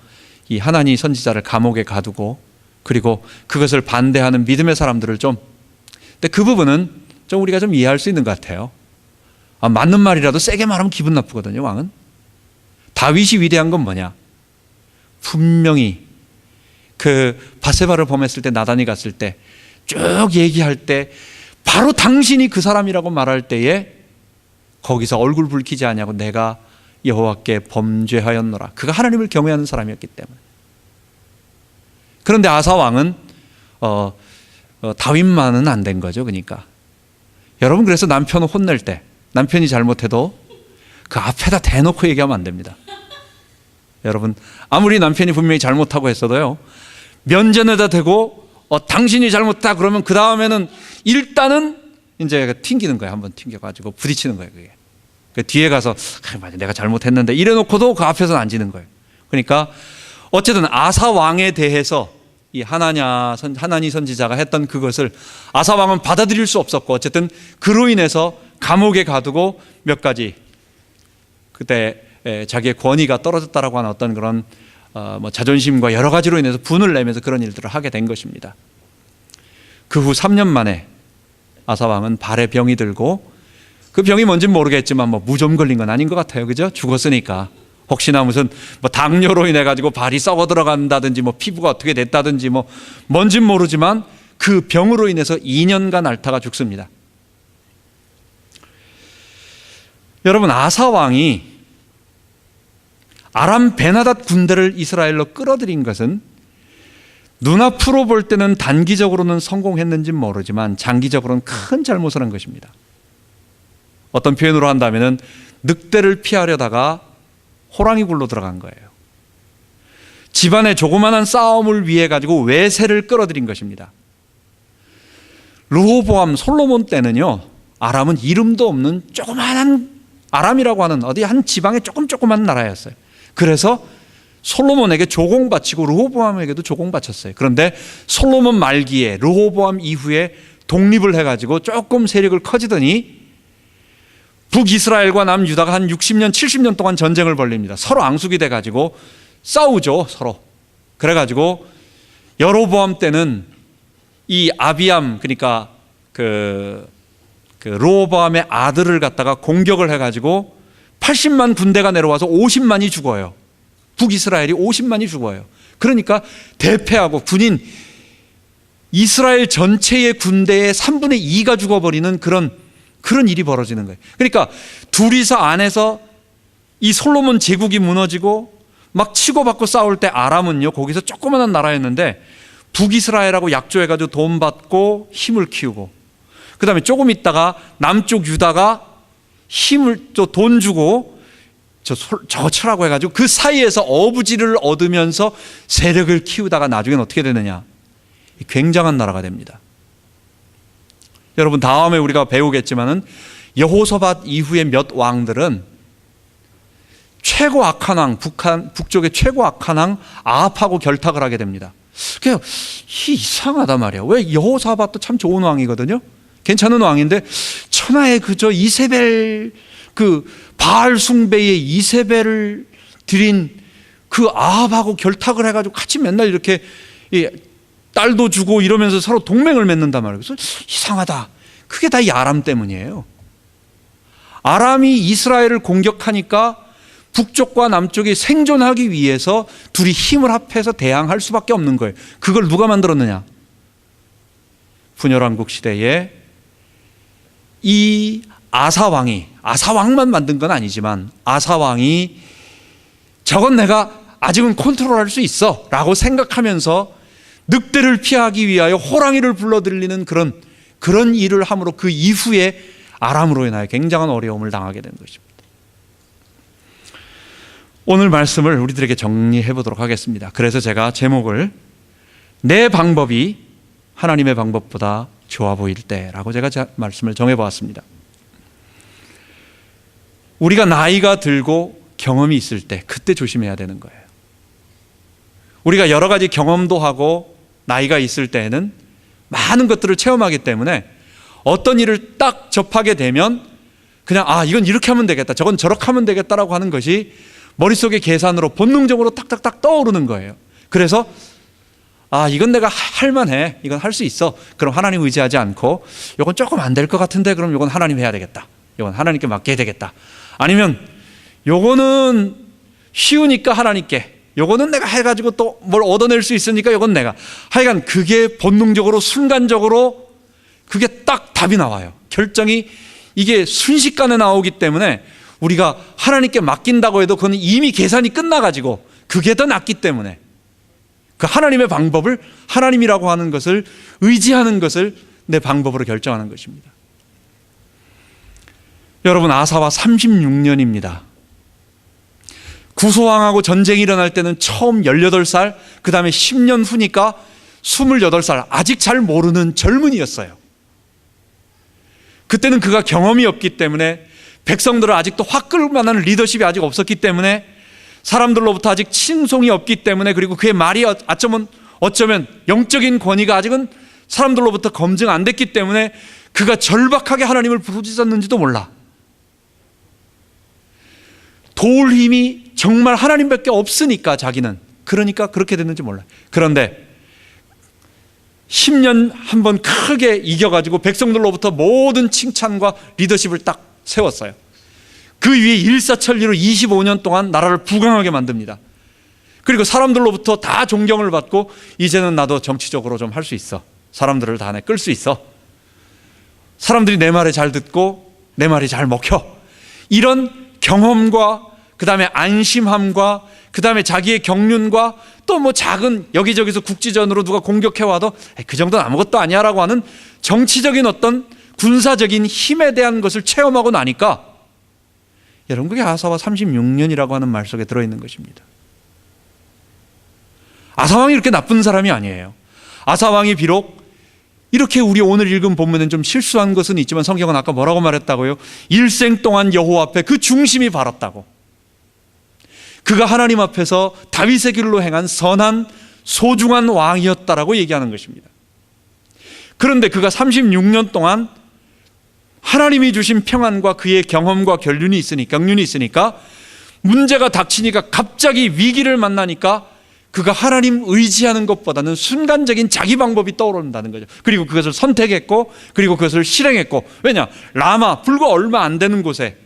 이 하나니 선지자를 감옥에 가두고 그리고 그것을 반대하는 믿음의 사람들을 근데 그 부분은 좀 우리가 좀 이해할 수 있는 것 같아요. 맞는 말이라도 세게 말하면 기분 나쁘거든요. 왕은 다윗이 위대한 건 뭐냐? 분명히 그 바세바를 범했을 때 나단이 갔을 때 쭉 얘기할 때 바로 당신이 그 사람이라고 말할 때에 거기서 얼굴 붉히지 아니하고 내가 여호와께 범죄하였노라. 그가 하나님을 경외하는 사람이었기 때문에. 그런데 아사 왕은 다윗만은 안 된 거죠. 그러니까 여러분, 그래서 남편을 혼낼 때 남편이 잘못해도 그 앞에다 대놓고 얘기하면 안 됩니다. 여러분, 아무리 남편이 분명히 잘못하고 했어도요, 면전에다 대고 당신이 잘못했다 그러면 그 다음에는 일단은 이제 튕기는 거예요. 한번 튕겨가지고 부딪히는 거예요. 그게. 그 뒤에 가서 맞아, 내가 잘못했는데 이래놓고도 그 앞에서는 안 지는 거예요. 그러니까 어쨌든 아사 왕에 대해서 이 하나니 선지자가 했던 그것을 아사 왕은 받아들일 수 없었고 어쨌든 그로 인해서 감옥에 가두고 몇 가지 그때 자기의 권위가 떨어졌다라고 하는 어떤 그런 자존심과 여러 가지로 인해서 분을 내면서 그런 일들을 하게 된 것입니다. 그 후 3년 만에 아사 왕은 발에 병이 들고 그 병이 뭔지는 모르겠지만 무좀 걸린 건 아닌 것 같아요. 그죠? 죽었으니까. 혹시나 무슨 당뇨로 인해 가지고 발이 썩어 들어간다든지 피부가 어떻게 됐다든지 뭔진 모르지만 그 병으로 인해서 2년간 앓다가 죽습니다. 여러분, 아사 왕이 아람 벤하닷 군대를 이스라엘로 끌어들인 것은 눈앞으로 볼 때는 단기적으로는 성공했는지는 모르지만 장기적으로는 큰 잘못을 한 것입니다. 어떤 표현으로 한다면 늑대를 피하려다가 호랑이 굴로 들어간 거예요. 집안의 조그마한 싸움을 위해 가지고 외세를 끌어들인 것입니다. 르호보암 솔로몬 때는요, 아람은 이름도 없는 조그마한 아람이라고 하는 어디 한 지방의 조그만 나라였어요. 그래서 솔로몬에게 조공바치고 르호보암에게도 조공바쳤어요. 그런데 솔로몬 말기에 르호보암 이후에 독립을 해가지고 조금 세력을 커지더니 북이스라엘과 남유다가 한 60년, 70년 동안 전쟁을 벌립니다. 서로 앙숙이 돼가지고 싸우죠, 서로. 그래가지고 여로보암 때는 이 아비암, 그러니까 그 르호보암의 아들을 갖다가 공격을 해가지고 80만 군대가 내려와서 50만이 죽어요. 북이스라엘이 50만이 죽어요. 그러니까 대패하고 군인 이스라엘 전체의 군대의 3분의 2가 죽어버리는 그런 일이 벌어지는 거예요. 그러니까 둘이서 안에서 이 솔로몬 제국이 무너지고 막 치고받고 싸울 때 아람은요, 거기서 조그마한 나라였는데 북이스라엘하고 약조해가지고 돈 받고 힘을 키우고, 그 다음에 조금 있다가 남쪽 유다가 힘을 또 돈 주고 저거 쳐라고 해가지고 그 사이에서 어부지를 얻으면서 세력을 키우다가 나중에는 어떻게 되느냐, 굉장한 나라가 됩니다. 여러분, 다음에 우리가 배우겠지만은 여호사밧 이후의 몇 왕들은 최고 악한 왕, 북쪽의 최고 악한 왕 아합하고 결탁을 하게 됩니다. 그냥 이상하단 말이에요. 왜? 여호사밧도 참 좋은 왕이거든요. 괜찮은 왕인데 천하에 그저 이세벨, 그 바알 숭배의 이세벨을 드린 그 아합하고 결탁을 해가지고 같이 맨날 이렇게 딸도 주고 이러면서 서로 동맹을 맺는단 말이에요. 그래서 이상하다. 그게 다 이 아람 때문이에요. 아람이 이스라엘을 공격하니까 북쪽과 남쪽이 생존하기 위해서 둘이 힘을 합해서 대항할 수밖에 없는 거예요. 그걸 누가 만들었느냐? 분열왕국 시대에 이 아사왕만 만든 건 아니지만 아사왕이 저건 내가 아직은 컨트롤할 수 있어 라고 생각하면서 늑대를 피하기 위하여 호랑이를 불러들이는 그런 일을 함으로 그 이후에 아람으로 인하여 굉장한 어려움을 당하게 된 것입니다. 오늘 말씀을 우리들에게 정리해 보도록 하겠습니다. 그래서 제가 제목을 내 방법이 하나님의 방법보다 좋아 보일 때라고 제가 말씀을 정해 보았습니다. 우리가 나이가 들고 경험이 있을 때 그때 조심해야 되는 거예요. 우리가 여러 가지 경험도 하고 나이가 있을 때에는 많은 것들을 체험하기 때문에 어떤 일을 딱 접하게 되면 그냥 이건 이렇게 하면 되겠다, 저건 저렇게 하면 되겠다라고 하는 것이 머릿속의 계산으로 본능적으로 딱딱딱 떠오르는 거예요. 그래서 이건 내가 할만해, 이건 할 수 있어, 그럼 하나님 의지하지 않고 이건 조금 안 될 것 같은데 그럼 이건 하나님 해야 되겠다, 이건 하나님께 맡겨야 되겠다, 아니면 요거는 쉬우니까 하나님께, 요거는 내가 해가지고 또 뭘 얻어낼 수 있으니까 요건 내가, 하여간 그게 본능적으로 순간적으로 그게 딱 답이 나와요. 결정이 이게 순식간에 나오기 때문에 우리가 하나님께 맡긴다고 해도 그건 이미 계산이 끝나가지고 그게 더 낫기 때문에 그 하나님의 방법을, 하나님이라고 하는 것을 의지하는 것을 내 방법으로 결정하는 것입니다. 여러분, 아사와 36년입니다. 구소왕하고 전쟁이 일어날 때는 처음 18살, 그 다음에 10년 후니까 28살, 아직 잘 모르는 젊은이였어요. 그때는 그가 경험이 없기 때문에, 백성들을 아직도 확 끌 만한 리더십이 아직 없었기 때문에, 사람들로부터 아직 칭송이 없기 때문에, 그리고 그의 말이 어쩌면 영적인 권위가 아직은 사람들로부터 검증 안 됐기 때문에 그가 절박하게 하나님을 부르짖었는지도 몰라. 도울 힘이 정말 하나님밖에 없으니까 자기는, 그러니까 그렇게 됐는지 몰라요. 그런데 10년 한번 크게 이겨가지고 백성들로부터 모든 칭찬과 리더십을 딱 세웠어요. 그 위에 일사천리로 25년 동안 나라를 부강하게 만듭니다. 그리고 사람들로부터 다 존경을 받고, 이제는 나도 정치적으로 좀 할 수 있어, 사람들을 다 끌 수 있어, 사람들이 내 말에 잘 듣고 내 말이 잘 먹혀, 이런 경험과 그 다음에 안심함과 그 다음에 자기의 경륜과 또 뭐 작은 여기저기서 국지전으로 누가 공격해와도 그 정도는 아무것도 아니야 라고 하는 정치적인 어떤 군사적인 힘에 대한 것을 체험하고 나니까, 여러분, 그게 아사와 36년이라고 하는 말 속에 들어있는 것입니다. 아사왕이 이렇게 나쁜 사람이 아니에요. 아사왕이 비록 이렇게 우리 오늘 읽은 본문은 좀 실수한 것은 있지만, 성경은 아까 뭐라고 말했다고요? 일생 동안 여호와 앞에 그 중심이 바랐다고. 그가 하나님 앞에서 다윗의 길로 행한 선한 소중한 왕이었다라고 얘기하는 것입니다. 그런데 그가 36년 동안 하나님이 주신 평안과 그의 경험과 경륜이 있으니까 문제가 닥치니까 갑자기 위기를 만나니까 그가 하나님 의지하는 것보다는 순간적인 자기 방법이 떠오른다는 거죠. 그리고 그것을 선택했고 그리고 그것을 실행했고, 왜냐? 라마 불과 얼마 안 되는 곳에,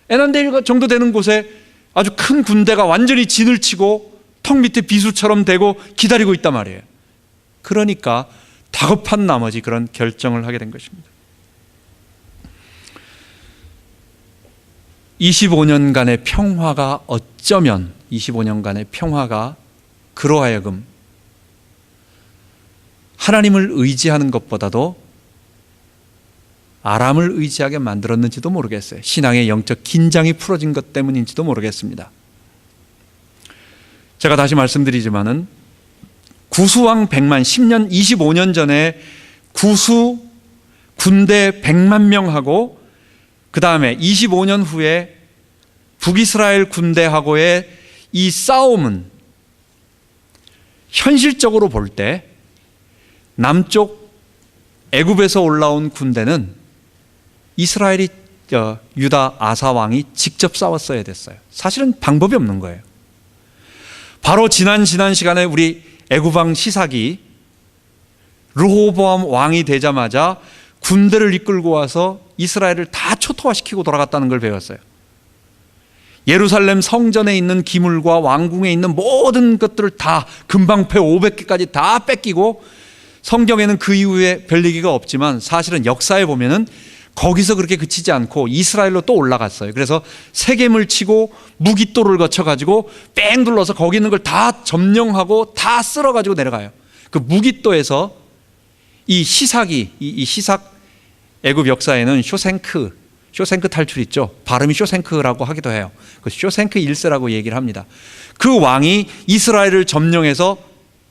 에난데일 정도 되는 곳에 아주 큰 군대가 완전히 진을 치고 턱 밑에 비수처럼 되고 기다리고 있단 말이에요. 그러니까 다급한 나머지 그런 결정을 하게 된 것입니다. 25년간의 평화가 어쩌면 25년간의 평화가 그로 하여금 하나님을 의지하는 것보다도 아람을 의지하게 만들었는지도 모르겠어요. 신앙의 영적 긴장이 풀어진 것 때문인지도 모르겠습니다. 제가 다시 말씀드리지만은 구수왕 100만, 10년, 25년 전에 구수 군대 100만 명하고 그 다음에 25년 후에 북이스라엘 군대하고의 이 싸움은 현실적으로 볼 때 남쪽 애굽에서 올라온 군대는 이스라엘이 유다 아사 왕이 직접 싸웠어야 됐어요. 사실은 방법이 없는 거예요. 바로 지난 시간에 우리 애굽 왕 시삭이 르호보암 왕이 되자마자 군대를 이끌고 와서 이스라엘을 다 초토화시키고 돌아갔다는 걸 배웠어요. 예루살렘 성전에 있는 기물과 왕궁에 있는 모든 것들을 다, 금방패 500개까지 다 뺏기고, 성경에는 그 이후에 별 얘기가 없지만 사실은 역사에 보면은 거기서 그렇게 그치지 않고 이스라엘로 또 올라갔어요. 그래서 세겜을 치고 무깃도를 거쳐가지고 뺑 둘러서 거기 있는 걸 다 점령하고 다 쓸어가지고 내려가요. 그 무깃도에서 이 시삭이, 이 시삭 애굽 역사에는 쇼생크 탈출 있죠. 발음이 쇼생크라고 하기도 해요. 그 쇼생크 1세라고 얘기를 합니다. 그 왕이 이스라엘을 점령해서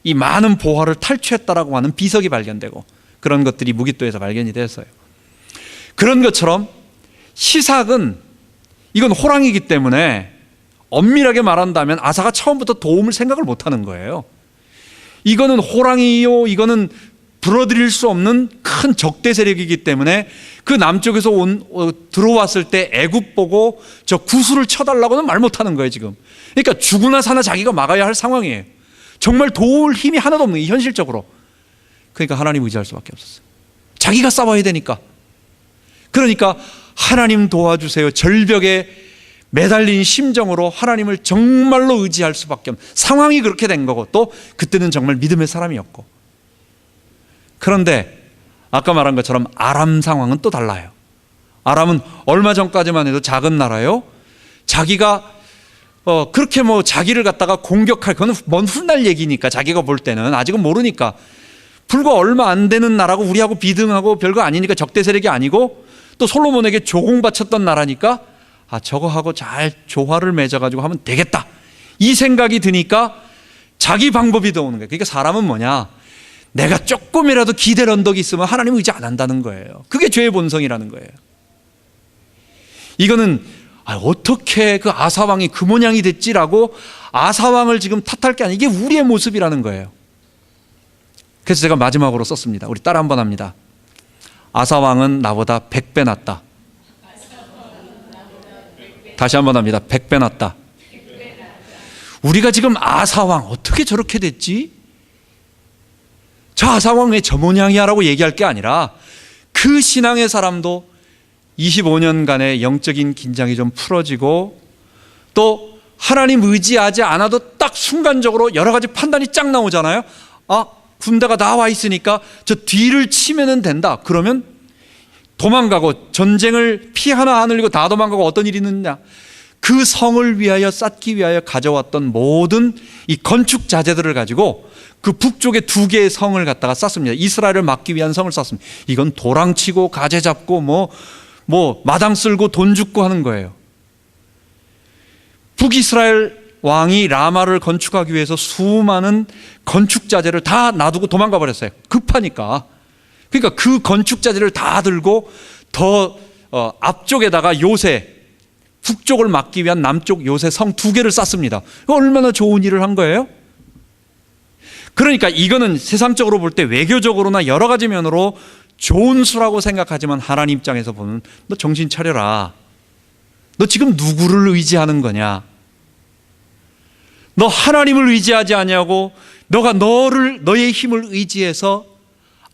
이 많은 보화를 탈취했다라고 하는 비석이 발견되고 그런 것들이 무깃도에서 발견이 됐어요. 그런 것처럼 시삭은, 이건 호랑이기 때문에 엄밀하게 말한다면 아사가 처음부터 도움을 생각을 못하는 거예요. 이거는 호랑이요, 이거는 불어들일 수 없는 큰 적대 세력이기 때문에 그 남쪽에서 들어왔을 때 애굽 보고 저 구수를 쳐달라고는 말 못하는 거예요 지금. 그러니까 죽으나 사나 자기가 막아야 할 상황이에요. 정말 도울 힘이 하나도 없는, 현실적으로. 그러니까 하나님 의지할 수밖에 없었어요. 자기가 싸워야 되니까. 그러니까 하나님 도와주세요, 절벽에 매달린 심정으로 하나님을 정말로 의지할 수밖에 없는 상황이 그렇게 된 거고, 또 그때는 정말 믿음의 사람이었고. 그런데 아까 말한 것처럼 아람 상황은 또 달라요. 아람은 얼마 전까지만 해도 작은 나라요. 자기가 그렇게 자기를 갖다가 공격할, 그건 먼 훗날 얘기니까, 자기가 볼 때는 아직은 모르니까, 불과 얼마 안 되는 나라고 우리하고 비등하고 별거 아니니까 적대 세력이 아니고, 또 솔로몬에게 조공바쳤던 나라니까 저거하고 잘 조화를 맺어가지고 하면 되겠다, 이 생각이 드니까 자기 방법이 더 오는 거예요. 그러니까 사람은 뭐냐, 내가 조금이라도 기댈 언덕이 있으면 하나님 의지 안 한다는 거예요. 그게 죄의 본성이라는 거예요. 이거는 어떻게 그 아사왕이 그 모양이 됐지라고 아사왕을 지금 탓할 게 아니라 이게 우리의 모습이라는 거예요. 그래서 제가 마지막으로 썼습니다. 우리 따라 한번 합니다. 아사왕은 나보다 100배 낫다. 다시 한번 합니다. 100배 낫다. 우리가 지금 아사왕 어떻게 저렇게 됐지? 저 아사왕 왜 저 모양이야? 라고 얘기할 게 아니라 그 신앙의 사람도 25년간의 영적인 긴장이 좀 풀어지고, 또 하나님 의지하지 않아도 딱 순간적으로 여러 가지 판단이 쫙 나오잖아요. 군대가 나와 있으니까 저 뒤를 치면 된다. 그러면 도망가고, 전쟁을 피 하나 안 흘리고 다 도망가고 어떤 일이 있느냐, 그 성을 위하여 쌓기 위하여 가져왔던 모든 이 건축 자재들을 가지고 그 북쪽에 2개의 성을 갖다가 쌓습니다. 이스라엘을 막기 위한 성을 쌓습니다. 이건 도랑치고 가재 잡고 뭐 마당 쓸고 돈 줍고 하는 거예요. 북이스라엘 왕이 라마를 건축하기 위해서 수많은 건축 자재를 다 놔두고 도망가 버렸어요. 급하니까. 그러니까 그 건축 자재를 다 들고 더 앞쪽에다가 요새, 북쪽을 막기 위한 남쪽 요새 성 2개를 쌓습니다. 얼마나 좋은 일을 한 거예요? 그러니까 이거는 세상적으로 볼 때 외교적으로나 여러 가지 면으로 좋은 수라고 생각하지만 하나님 입장에서 보면 너 정신 차려라. 너 지금 누구를 의지하는 거냐? 너 하나님을 의지하지 아니하고 너가 너의 힘을 의지해서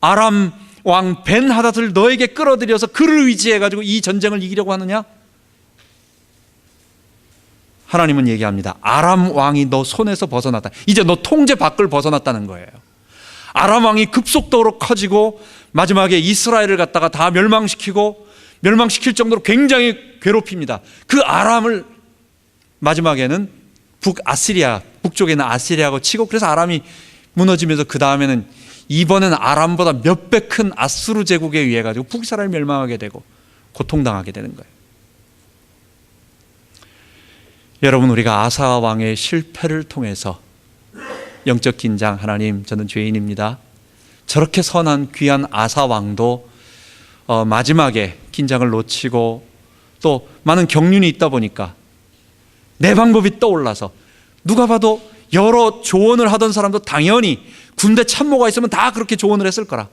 아람 왕 벤하닷을 너에게 끌어들여서 그를 의지해가지고 이 전쟁을 이기려고 하느냐? 하나님은 얘기합니다. 아람 왕이 너 손에서 벗어났다. 이제 너 통제 밖을 벗어났다는 거예요. 아람 왕이 급속도로 커지고 마지막에 이스라엘을 갖다가 다 멸망시킬 정도로 굉장히 괴롭힙니다. 그 아람을 마지막에는 북쪽에는 아시리아고 치고, 그래서 아람이 무너지면서 그 다음에는 이번엔 아람보다 몇 배 큰 아수르 제국에 의해 가지고 북이스라엘이 멸망하게 되고 고통당하게 되는 거예요. 여러분, 우리가 아사 왕의 실패를 통해서 영적 긴장, 하나님 저는 죄인입니다. 저렇게 선한 귀한 아사 왕도 마지막에 긴장을 놓치고 또 많은 경륜이 있다 보니까 내 방법이 떠올라서, 누가 봐도 여러 조언을 하던 사람도 당연히 군대 참모가 있으면 다 그렇게 조언을 했을 거라.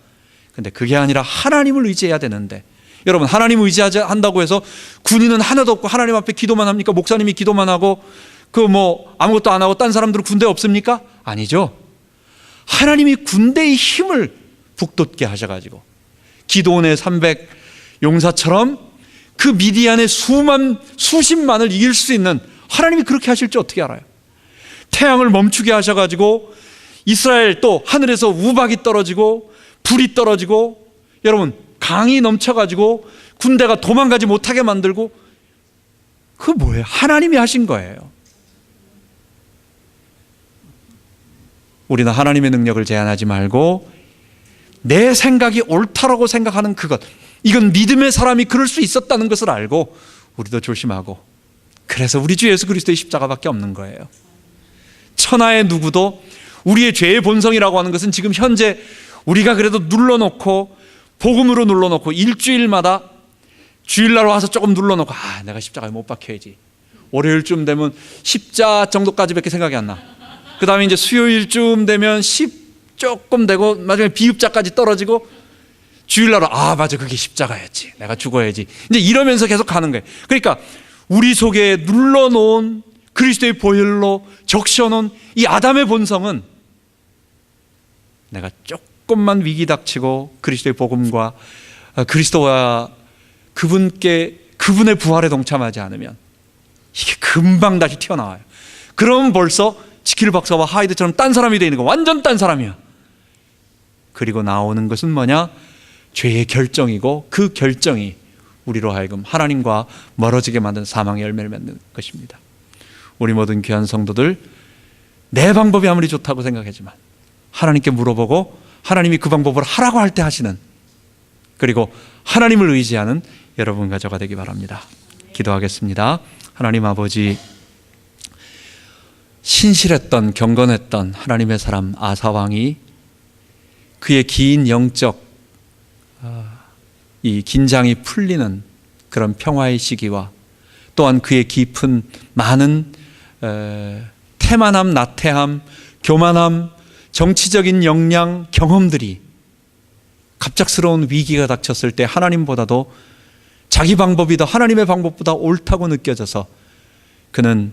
근데 그게 아니라 하나님을 의지해야 되는데, 여러분, 하나님 의지한다고 해서 군인은 하나도 없고 하나님 앞에 기도만 합니까? 목사님이 기도만 하고 아무것도 안 하고 딴 사람들은 군대 없습니까? 아니죠. 하나님이 군대의 힘을 북돋게 하셔가지고 기드온의 300 용사처럼 그 미디안의 수십만을 이길 수 있는, 하나님이 그렇게 하실 줄 어떻게 알아요? 태양을 멈추게 하셔가지고 이스라엘 또 하늘에서 우박이 떨어지고 불이 떨어지고, 여러분, 강이 넘쳐가지고 군대가 도망가지 못하게 만들고, 그거 뭐예요? 하나님이 하신 거예요. 우리는 하나님의 능력을 제한하지 말고 내 생각이 옳다라고 생각하는 그것, 이건 믿음의 사람이 그럴 수 있었다는 것을 알고 우리도 조심하고, 그래서 우리 주 예수 그리스도의 십자가밖에 없는 거예요. 천하의 누구도 우리의 죄의 본성이라고 하는 것은 지금 현재 우리가 그래도 눌러놓고 복음으로 눌러놓고 일주일마다 주일날 와서 조금 눌러놓고 내가 십자가에 못 박혀야지, 월요일쯤 되면 십자 정도까지밖에 생각이 안 나. 그 다음에 이제 수요일쯤 되면 10 조금 되고 나중에 비읍자까지 떨어지고 주일날은 맞아, 그게 십자가였지, 내가 죽어야지, 이제 이러면서 계속 가는 거예요. 그러니까 우리 속에 눌러놓은 그리스도의 보혈로 적셔놓은 이 아담의 본성은 내가 조금만 위기 닥치고 그리스도의 복음과 그리스도와 그분의 부활에 동참하지 않으면 이게 금방 다시 튀어나와요. 그럼 벌써 지킬 박사와 하이드처럼 딴 사람이 되는 거, 완전 딴 사람이야. 그리고 나오는 것은 뭐냐? 죄의 결정이고, 그 결정이 우리로 하여금 하나님과 멀어지게 만든 사망의 열매를 맺는 것입니다. 우리 모든 귀한 성도들, 내 방법이 아무리 좋다고 생각하지만 하나님께 물어보고 하나님이 그 방법을 하라고 할 때 하시는, 그리고 하나님을 의지하는 여러분과 저가 되기 바랍니다. 기도하겠습니다. 하나님 아버지, 신실했던 경건했던 하나님의 사람 아사 왕이 그의 긴 영적 이 긴장이 풀리는 그런 평화의 시기와 또한 그의 깊은 많은 태만함, 나태함, 교만함, 정치적인 역량, 경험들이 갑작스러운 위기가 닥쳤을 때 하나님보다도 자기 방법이 더 하나님의 방법보다 옳다고 느껴져서 그는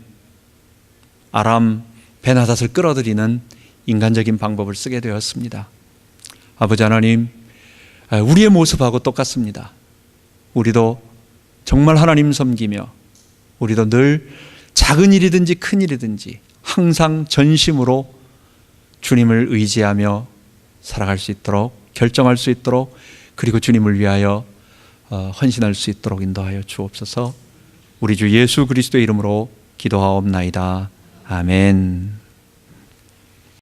아람 벤하닷을 끌어들이는 인간적인 방법을 쓰게 되었습니다. 아버지 하나님, 우리의 모습하고 똑같습니다. 우리도 정말 하나님 섬기며 우리도 늘 작은 일이든지 큰 일이든지 항상 전심으로 주님을 의지하며 살아갈 수 있도록, 결정할 수 있도록, 그리고 주님을 위하여 헌신할 수 있도록 인도하여 주옵소서. 우리 주 예수 그리스도의 이름으로 기도하옵나이다. 아멘.